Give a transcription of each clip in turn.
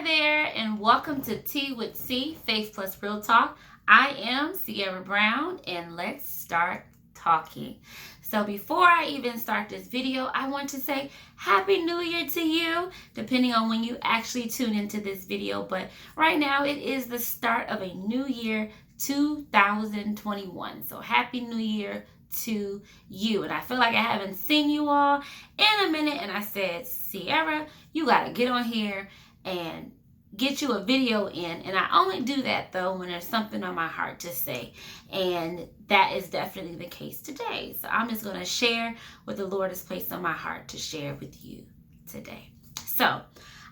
there, and welcome to Tea with C, Faith Plus Real Talk. I am Sierra Brown, and let's start talking. So before I even start this video, I want to say Happy New Year to you, depending on when you actually tune into this video. But right now, it is the start of a new year, 2021. So Happy New Year to you. And I feel like I haven't seen you all in a minute, and I said, Sierra, you got to get on here and get you a video in. And I only do that though when there's something on my heart to say, and that is definitely the case today. So I'm just going to share what the Lord has placed on my heart to share with you today. So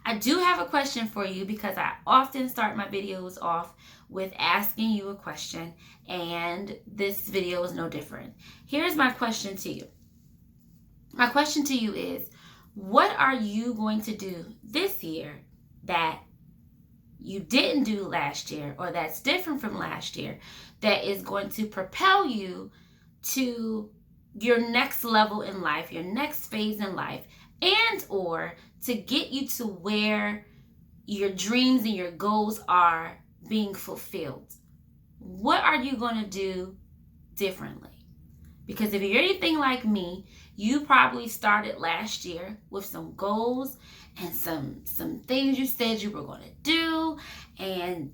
I do have a question for you, because I often start my videos off with asking you a question, and this video is no different. Here's my question to you. My question to you is, what are you going to do this year that you didn't do last year, or that's different from last year, that is going to propel you to your next level in life, your next phase in life, and or to get you to where your dreams and your goals are being fulfilled? What are you going to do differently? Because if you're anything like me, you probably started last year with some goals and some things you said you were going to do, and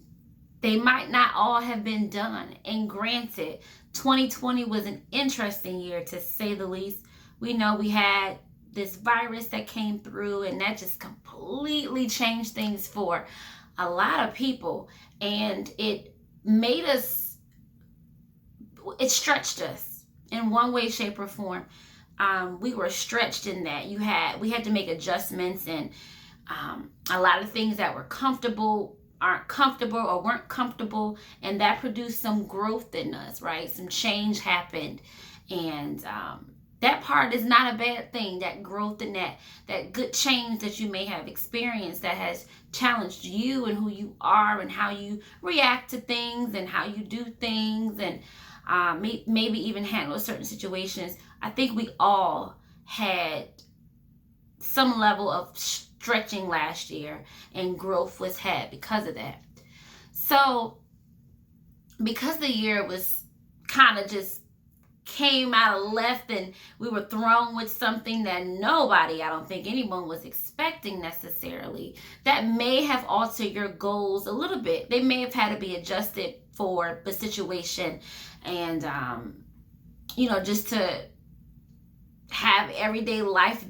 they might not all have been done. And granted, 2020 was an interesting year, to say the least. We know we had this virus that came through, and that just completely changed things for a lot of people, and it stretched us in one way, shape, or form. We were stretched in that we had to make adjustments, and a lot of things that were comfortable aren't comfortable or weren't comfortable, and that produced some growth in us, right? Some change happened, and that part is not a bad thing. That growth and that good change that you may have experienced, that has challenged you and who you are and how you react to things and how you do things, and maybe even handle certain situations. I think we all had some level of stretching last year, and growth was had because of that. So because the year was kind of just came out of left, and we were thrown with something that nobody, I don't think anyone was expecting necessarily, that may have altered your goals a little bit. They may have had to be adjusted for the situation, and just to have everyday life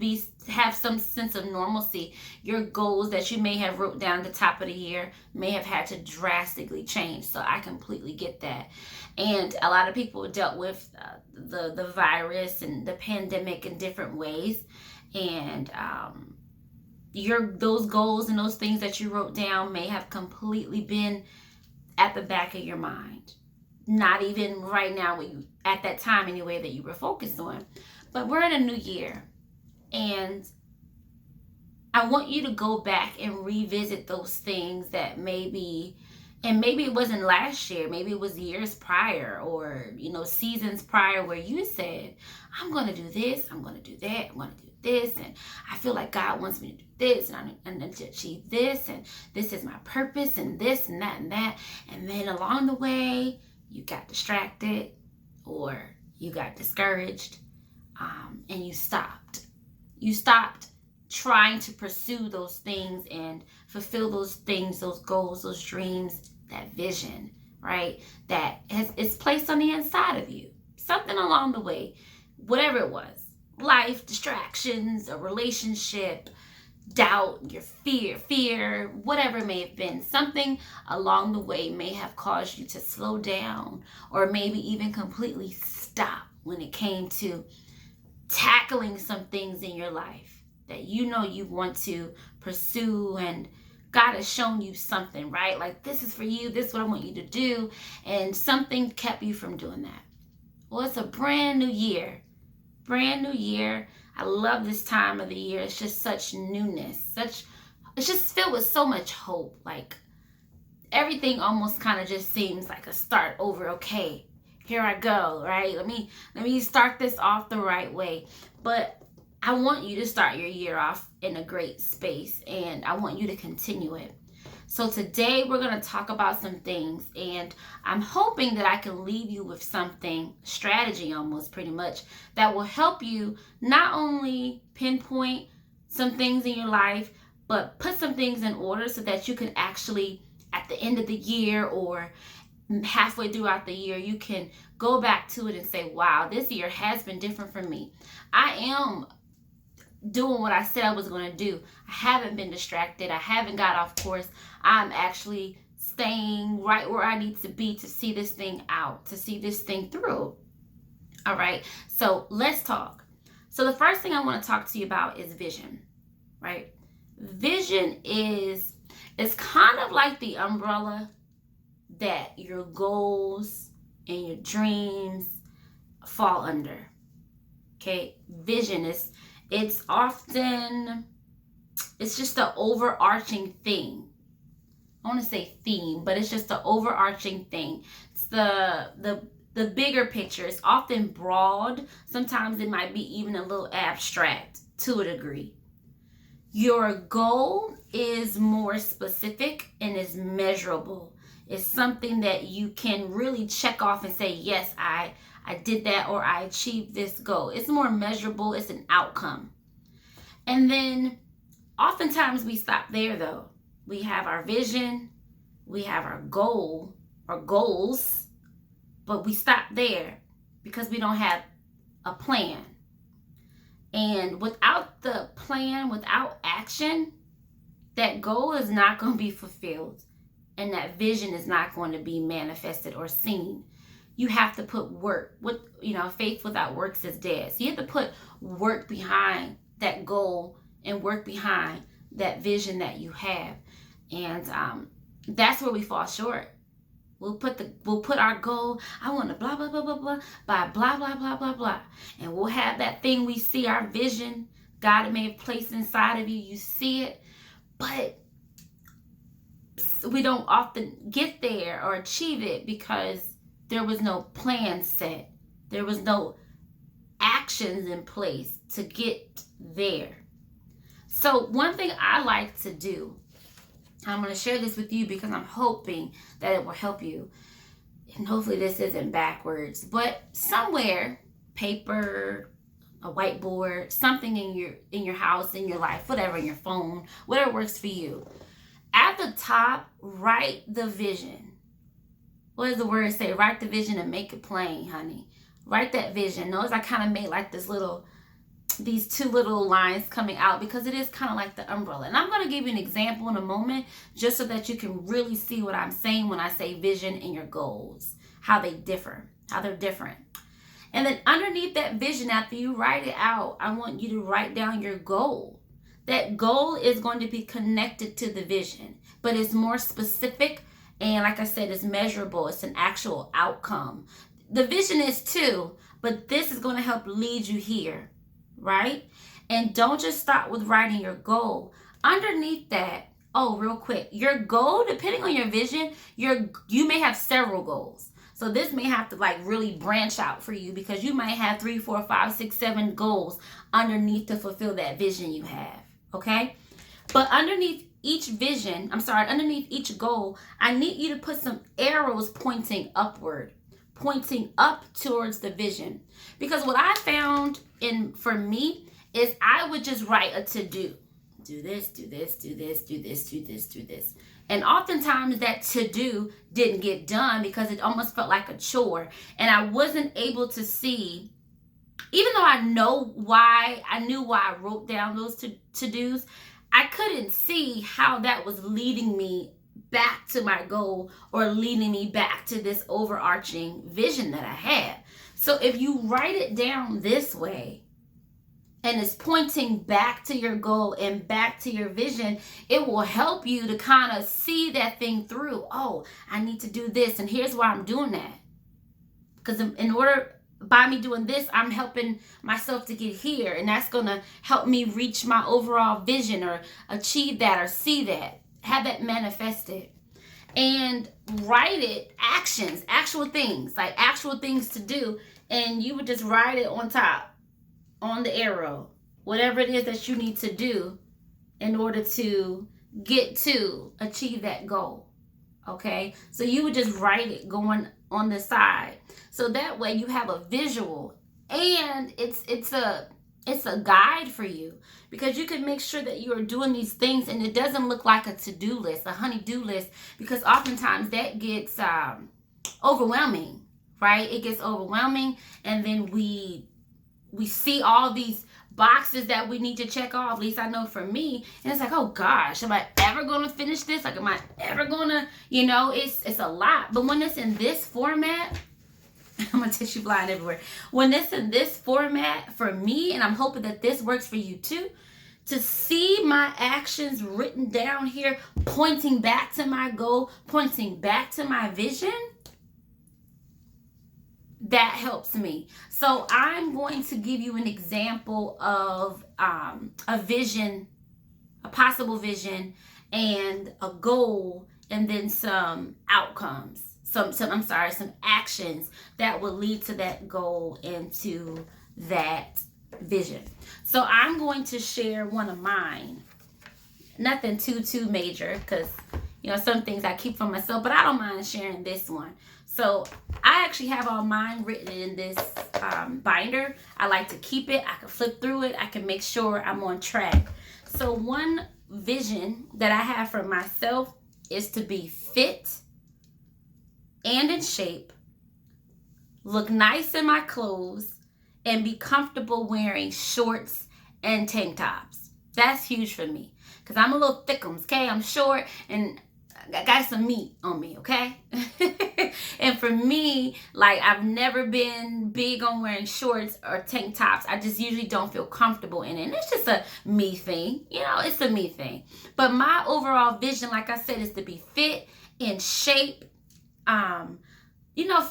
have some sense of normalcy. Your goals that you may have wrote down at the top of the year may have had to drastically change. So I completely get that. And a lot of people dealt with the virus and the pandemic in different ways, and those goals and those things that you wrote down may have completely been at the back of your mind. Not even right now, at that time anyway, that you were focused on. But we're in a new year, and I want you to go back and revisit those things that maybe it wasn't last year, maybe it was years prior, or seasons prior, where you said, I'm going to do this, I'm going to do that, I'm going to do this, and I feel like God wants me to do this, and I'm to achieve this, and this is my purpose, and this and that and that. And then along the way, you got distracted, or you got discouraged, and you stopped. You stopped trying to pursue those things and fulfill those things, those goals, those dreams, that vision, right? That is placed on the inside of you. Something along the way, whatever it was, life, distractions, a relationship, doubt, your fear, whatever it may have been, something along the way may have caused you to slow down, or maybe even completely stop when it came to tackling some things in your life that you want to pursue, and God has shown you something, right? Like, this is for you, this is what I want you to do, and something kept you from doing that. Well, it's a brand new year. I love this time of the year. It's just such newness. It's just filled with so much hope. Like, everything almost kind of just seems like a start over. Okay, here I go, right? Let me start this off the right way. But I want you to start your year off in a great space, and I want you to continue it. So today we're going to talk about some things, and I'm hoping that I can leave you with something, strategy almost pretty much, that will help you not only pinpoint some things in your life, but put some things in order so that you can actually, at the end of the year or halfway throughout the year, you can go back to it and say, wow, this year has been different for me. I am doing what I said I was going to do. I haven't been distracted. I haven't got off course. I'm actually staying right where I need to be to see this thing out, to see this thing through. All right. So let's talk. So the first thing I want to talk to you about is vision, right? Vision is kind of like the umbrella that your goals and your dreams fall under. Okay. Vision is, it's just the overarching thing. I want to say theme, but it's just the overarching thing. It's the bigger picture. It's often broad. Sometimes it might be even a little abstract to a degree. Your goal is more specific and is measurable. It's something that you can really check off and say, yes, I did that, or I achieved this goal. It's more measurable. It's an outcome. And then oftentimes we stop there though. We have our vision, we have our goal or goals, but we stop there because we don't have a plan. And without the plan, without action, that goal is not going to be fulfilled, and that vision is not going to be manifested or seen. You have to put work. Faith without works is dead. So you have to put work behind that goal and work behind that vision that you have. And that's where we fall short. We'll put our goal, I want to blah, blah, blah, blah, blah, by blah, blah, blah, blah, blah. And we'll have that thing we see, our vision, God may have placed inside of you. You see it, but we don't often get there or achieve it because there was no plan set. There was no actions in place to get there. So one thing I like to do, I'm going to share this with you because I'm hoping that it will help you. And hopefully this isn't backwards, but somewhere, paper, a whiteboard, something in your house, in your life, whatever, in your phone, whatever works for you. At the top, write the vision. What does the word say? Write the vision and make it plain, honey. Write that vision. Notice I kind of made like these two little lines coming out because it is kind of like the umbrella. And I'm going to give you an example in a moment just so that you can really see what I'm saying when I say vision and your goals, how they're different. And then underneath that vision, after you write it out, I want you to write down your goal. That goal is going to be connected to the vision, but it's more specific. And like I said, it's measurable. It's an actual outcome. The vision is too, but this is going to help lead you here, right? And don't just stop with writing your goal. Underneath that, real quick, your goal, depending on your vision, you may have several goals. So this may have to like really branch out for you because you might have 3, 4, 5, 6, 7 goals underneath to fulfill that vision you have, okay? But underneath each goal, I need you to put some arrows pointing upward, pointing up towards the vision. Because what I found for me is I would just write a to-do. Do this, do this, do this, do this, do this, do this. And oftentimes that to-do didn't get done because it almost felt like a chore. And I wasn't able to see, even though I knew why I wrote down those to-dos, I couldn't see how that was leading me back to my goal or leading me back to this overarching vision that I had. So if you write it down this way and it's pointing back to your goal and back to your vision, it will help you to kind of see that thing through. Oh, I need to do this, and here's why I'm doing that. Because by me doing this, I'm helping myself to get here, and that's going to help me reach my overall vision or achieve that or see that, have that manifested. And write it, actions, actual things to do, and you would just write it on top, on the arrow, whatever it is that you need to do in order to get to achieve that goal. Okay, so you would just write it going on the side, so that way you have a visual, and it's a guide for you, because you can make sure that you are doing these things and it doesn't look like a to-do list, a honey-do list, because oftentimes that gets overwhelming, right? It gets overwhelming, and then we see all these boxes that we need to check off. At least I know for me, and it's like, oh gosh, am I ever going to finish this? Like, am I ever going to, it's a lot. But when it's in this format, I'm gonna tissue flying everywhere. When it's in this format for me, and I'm hoping that this works for you too, to see my actions written down here, pointing back to my goal, pointing back to my vision, that helps me. So I'm going to give you an example of a vision, a possible vision, and a goal, and then some outcomes. Some actions that will lead to that goal and to that vision. So I'm going to share one of mine. Nothing too major, because some things I keep for myself, but I don't mind sharing this one. So I actually have all mine written in this binder. I like to keep it. I can flip through it. I can make sure I'm on track. So one vision that I have for myself is to be fit and in shape, look nice in my clothes, and be comfortable wearing shorts and tank tops. That's huge for me, because I'm a little thickums, okay? I'm short and I got some meat on me, okay? And for me, like, I've never been big on wearing shorts or tank tops. I just usually don't feel comfortable in it. And it's just a me thing. It's a me thing. But my overall vision, like I said, is to be fit, in shape,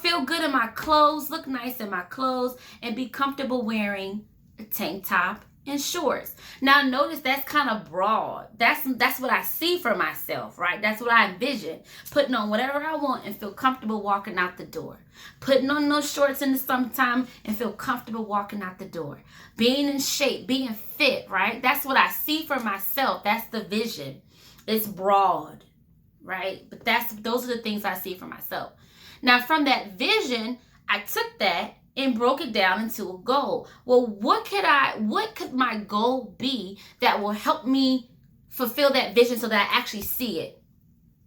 feel good in my clothes, look nice in my clothes, and be comfortable wearing a tank top and shorts. Now notice that's kind of broad. That's what I see for myself, right? That's what I envision. Putting on whatever I want and feel comfortable walking out the door. Putting on those shorts in the summertime and feel comfortable walking out the door. Being in shape, being fit, right? That's what I see for myself. That's the vision. It's broad, right? But those are the things I see for myself. Now, from that vision, I took that and broke it down into a goal. Well, what could my goal be that will help me fulfill that vision so that I actually see it?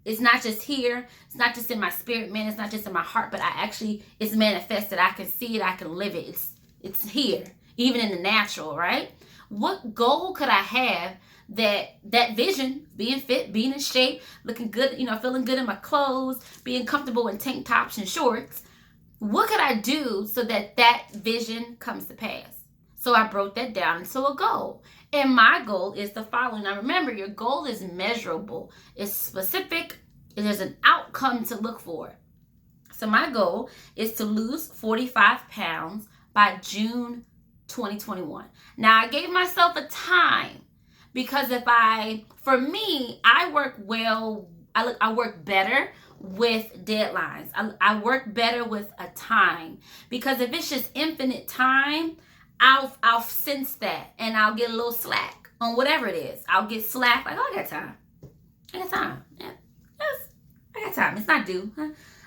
It's not just here. It's not just in my spirit, man. It's not just in my heart, but it's manifested. I can see it. I can live it. It's here, even in the natural, right? What goal could I have that vision, being fit, being in shape, looking good, feeling good in my clothes, being comfortable in tank tops and shorts? What could I do so that vision comes to pass? So I broke that down into a goal. And my goal is the following. Now remember, your goal is measurable. It's specific. And there's an outcome to look for. So my goal is to lose 45 pounds by June 2021. Now I gave myself a time, because for me, I work well. I work better with deadlines. I work better with a time, because if it's just infinite time, I'll sense that, and I'll get a little slack on whatever it is. I'll get slack, like, oh, I got time. Yeah, yes, I got time. It's not due.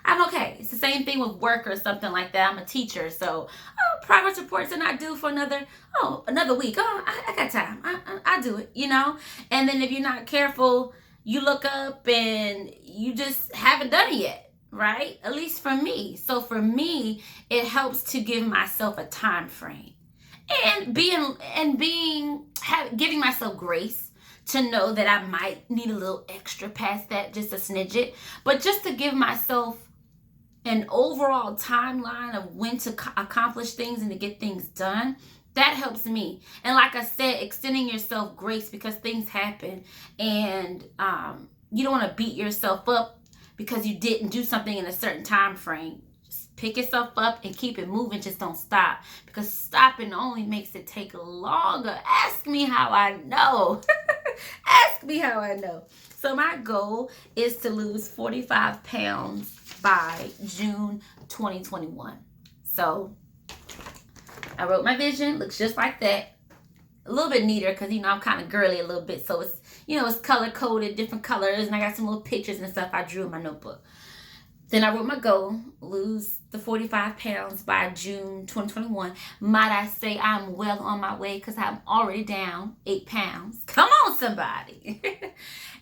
I'm okay. It's the same thing with work or something like that. I'm a teacher, so progress reports are not due for another week. I got time. I do it, And then if you're not careful, you look up and you just haven't done it yet, right? At least for me. So for me, it helps to give myself a time frame, and giving myself grace to know that I might need a little extra past that, just a smidget, but just to give myself an overall timeline of when to accomplish things and to get things done. That helps me. And like I said, extending yourself grace, because things happen, and you don't want to beat yourself up because you didn't do something in a certain time frame. Just pick yourself up and keep it moving. Just don't stop, because stopping only makes it take longer. Ask me how I know. Ask me how I know. So my goal is to lose 45 pounds by June 2021. So I wrote my vision. Looks just like that. A little bit neater, because I'm kind of girly a little bit, so it's it's color coded, different colors, and I got some little pictures and stuff I drew in my notebook. Then I wrote my goal, lose the 45 pounds by June 2021. Might I say I'm well on my way because I'm already down 8 pounds. Come on, somebody.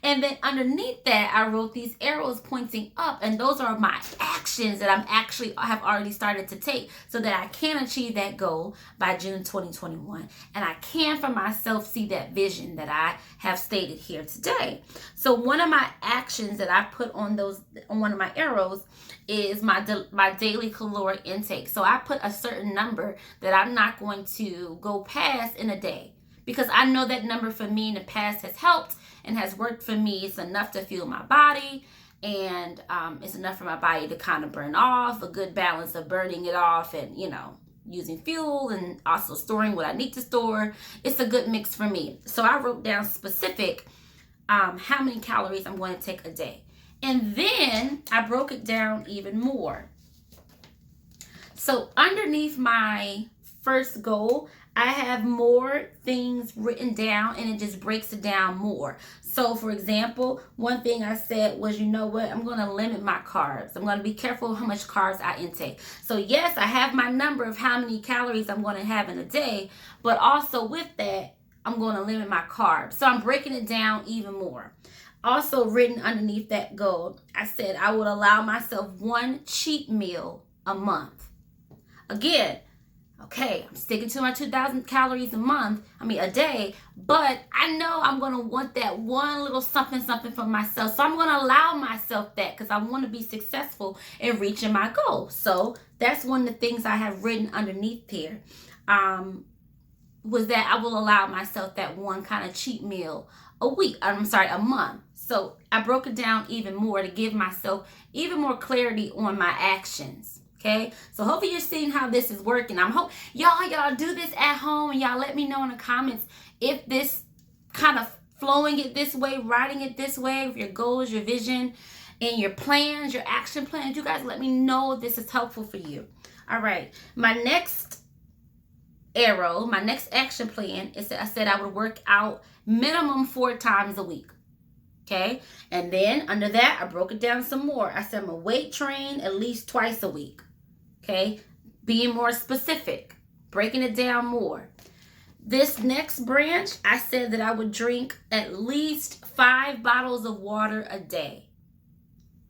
And then underneath that, I wrote these arrows pointing up, and those are my actions that I have already started to take so that I can achieve that goal by June 2021. And I can for myself see that vision that I have stated here today. So one of my actions that I put on one of my arrows is my daily caloric intake. So I put a certain number that I'm not going to go past in a day, because I know that number for me in the past has helped and has worked for me. It's enough to fuel my body, and it's enough for my body to kind of burn off, a good balance of burning it off and, using fuel and also storing what I need to store. It's a good mix for me. So I wrote down specific how many calories I'm going to take a day. And then I broke it down even more. So underneath my first goal, I have more things written down, and it just breaks it down more. So for example, one thing I said was, I'm going to limit my carbs. I'm going to be careful how much carbs I intake. So yes, I have my number of how many calories I'm going to have in a day, but also with that, I'm going to limit my carbs. So I'm breaking it down even more. Also written underneath that goal, I said I would allow myself one cheat meal a month. Again, okay, I'm sticking to my 2,000 calories a day, but I know I'm going to want that one little something for myself. So I'm going to allow myself that because I want to be successful in reaching my goal. So that's one of the things I have written underneath here, was that I will allow myself that one kind of cheat meal a month. So I broke it down even more to give myself even more clarity on my actions. Okay, so hopefully you're seeing how this is working. I'm hope y'all do this at home, and y'all let me know in the comments if this kind of flowing it this way, writing it this way, with your goals, your vision, and your plans, your action plans. You guys let me know if this is helpful for you. All right, my next arrow, my next action plan is that I said I would work out minimum 4 times a week. Okay, and then under that, I broke it down some more. I said I'm a weight train at least twice a week. Okay, being more specific, breaking it down more. This next branch, I said that I would drink at least 5 bottles of water a day.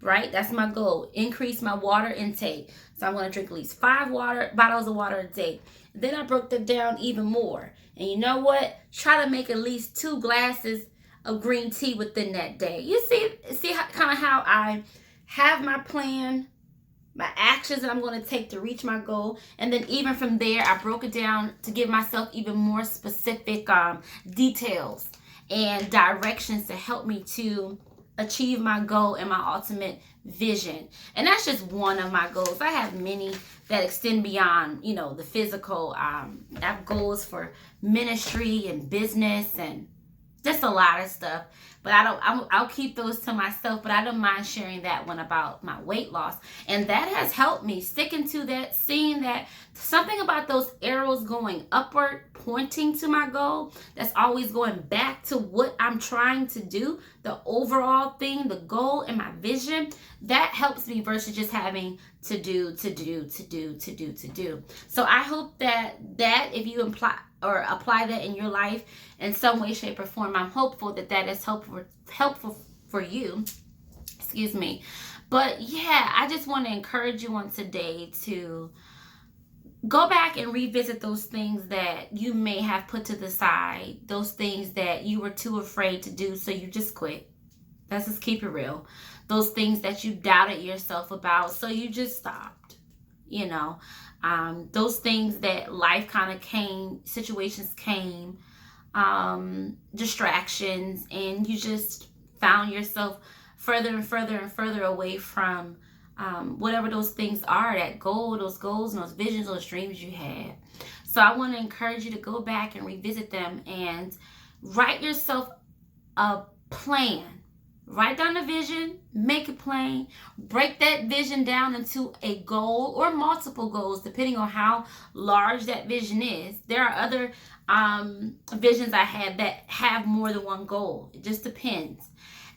Right, that's my goal. Increase my water intake. So I'm going to drink at least 5 bottles of water a day. Then I broke that down even more. And you know what? Try to make at least 2 glasses of green tea within that day. You see how I have my plan, my actions that I'm going to take to reach my goal. And then even from there, I broke it down to give myself even more specific details and directions to help me to achieve my goal and my ultimate vision. And that's just one of my goals. I have many that extend beyond, the physical. I have goals for ministry and business and just a lot of stuff, but I'll keep those to myself, but I don't mind sharing that one about my weight loss. And that has helped me sticking to that, seeing that something about those arrows going upward, pointing to my goal, that's always going back to what I'm trying to do, the overall thing, the goal and my vision, that helps me versus just having to do. So I hope that if you apply that in your life in some way, shape, or form, I'm hopeful that is helpful for you. Excuse me. But yeah, I just want to encourage you on today to go back and revisit those things that you may have put to the side, those things that you were too afraid to do, so you just quit. Let's just keep it real. Those things that you doubted yourself about, so you just stopped. Those things that life kind of came, situations came, distractions, and you just found yourself further and further and further away from whatever those things are, that goal, those goals and those visions, those dreams you had. So I want to encourage you to go back and revisit them and write yourself a plan. Write down the vision, make it plain, break that vision down into a goal or multiple goals, depending on how large that vision is. There are other visions I had that have more than one goal. It just depends.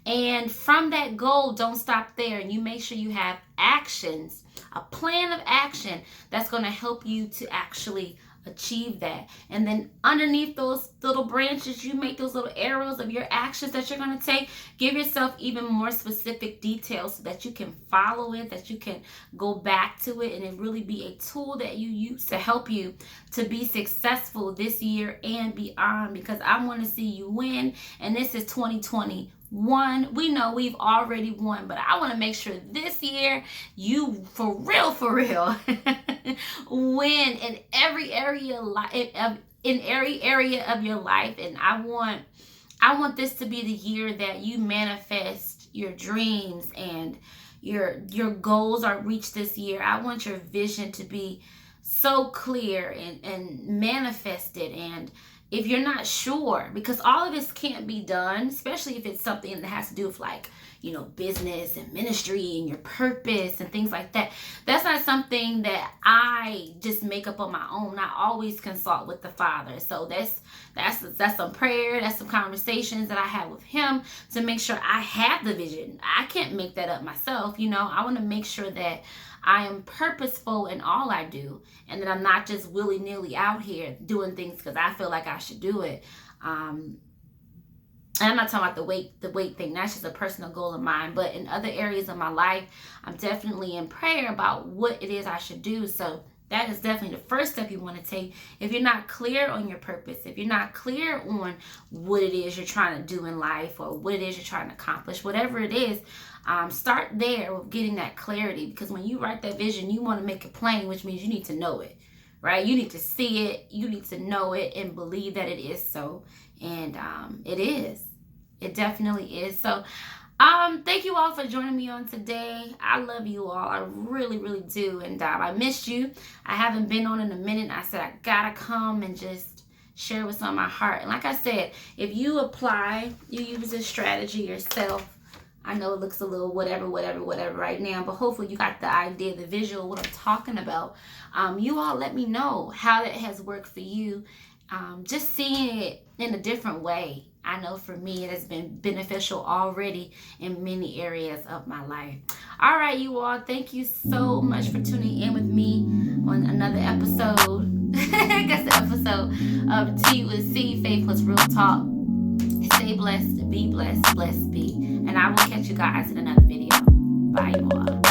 And from that goal, don't stop there. And you make sure you have actions, a plan of action that's going to help you to actually achieve that. And then underneath those little branches, you make those little arrows of your actions that you're going to take. Give yourself even more specific details so that you can follow it, that you can go back to it, and it really be a tool that you use to help you to be successful this year and beyond, because I want to see you win. And this is 2021. We know we've already won, but I want to make sure this year you for real win in every area of your life. And I want this to be the year that you manifest your dreams and your goals are reached this year. I want your vision to be so clear and manifested. And if you're not sure, because all of this can't be done, especially if it's something that has to do with business and ministry and your purpose and things like that. That's not something that I just make up on my own. I always consult with the Father. So that's some prayer, that's some conversations that I have with him to make sure I have the vision. I can't make that up myself. I want to make sure that I am purposeful in all I do, and that I'm not just willy-nilly out here doing things because I feel like I should do it. And I'm not talking about the weight thing. That's just a personal goal of mine. But in other areas of my life, I'm definitely in prayer about what it is I should do. So that is definitely the first step you want to take. If you're not clear on your purpose, if you're not clear on what it is you're trying to do in life or what it is you're trying to accomplish, whatever it is, start there with getting that clarity. Because when you write that vision, you want to make it plain, which means you need to know it, right? You need to see it. You need to know it and believe that it is so. And it is. It definitely is. So thank you all for joining me on today. I love you all. I really, really do. And I missed you. I haven't been on in a minute. I said I gotta come and just share what's on my heart. And like I said, if you use this strategy yourself, I know it looks a little whatever right now, but hopefully you got the idea, the visual, what I'm talking about. You all let me know how that has worked for you. Just seeing it in a different way. I know for me it has been beneficial already in many areas of my life. All right, you all, thank you so much for tuning in with me on another episode. I guess the episode of Tea with C, Faith Plus Real Talk. Stay blessed, be blessed, blessed be. And I will catch you guys in another video. Bye, you all.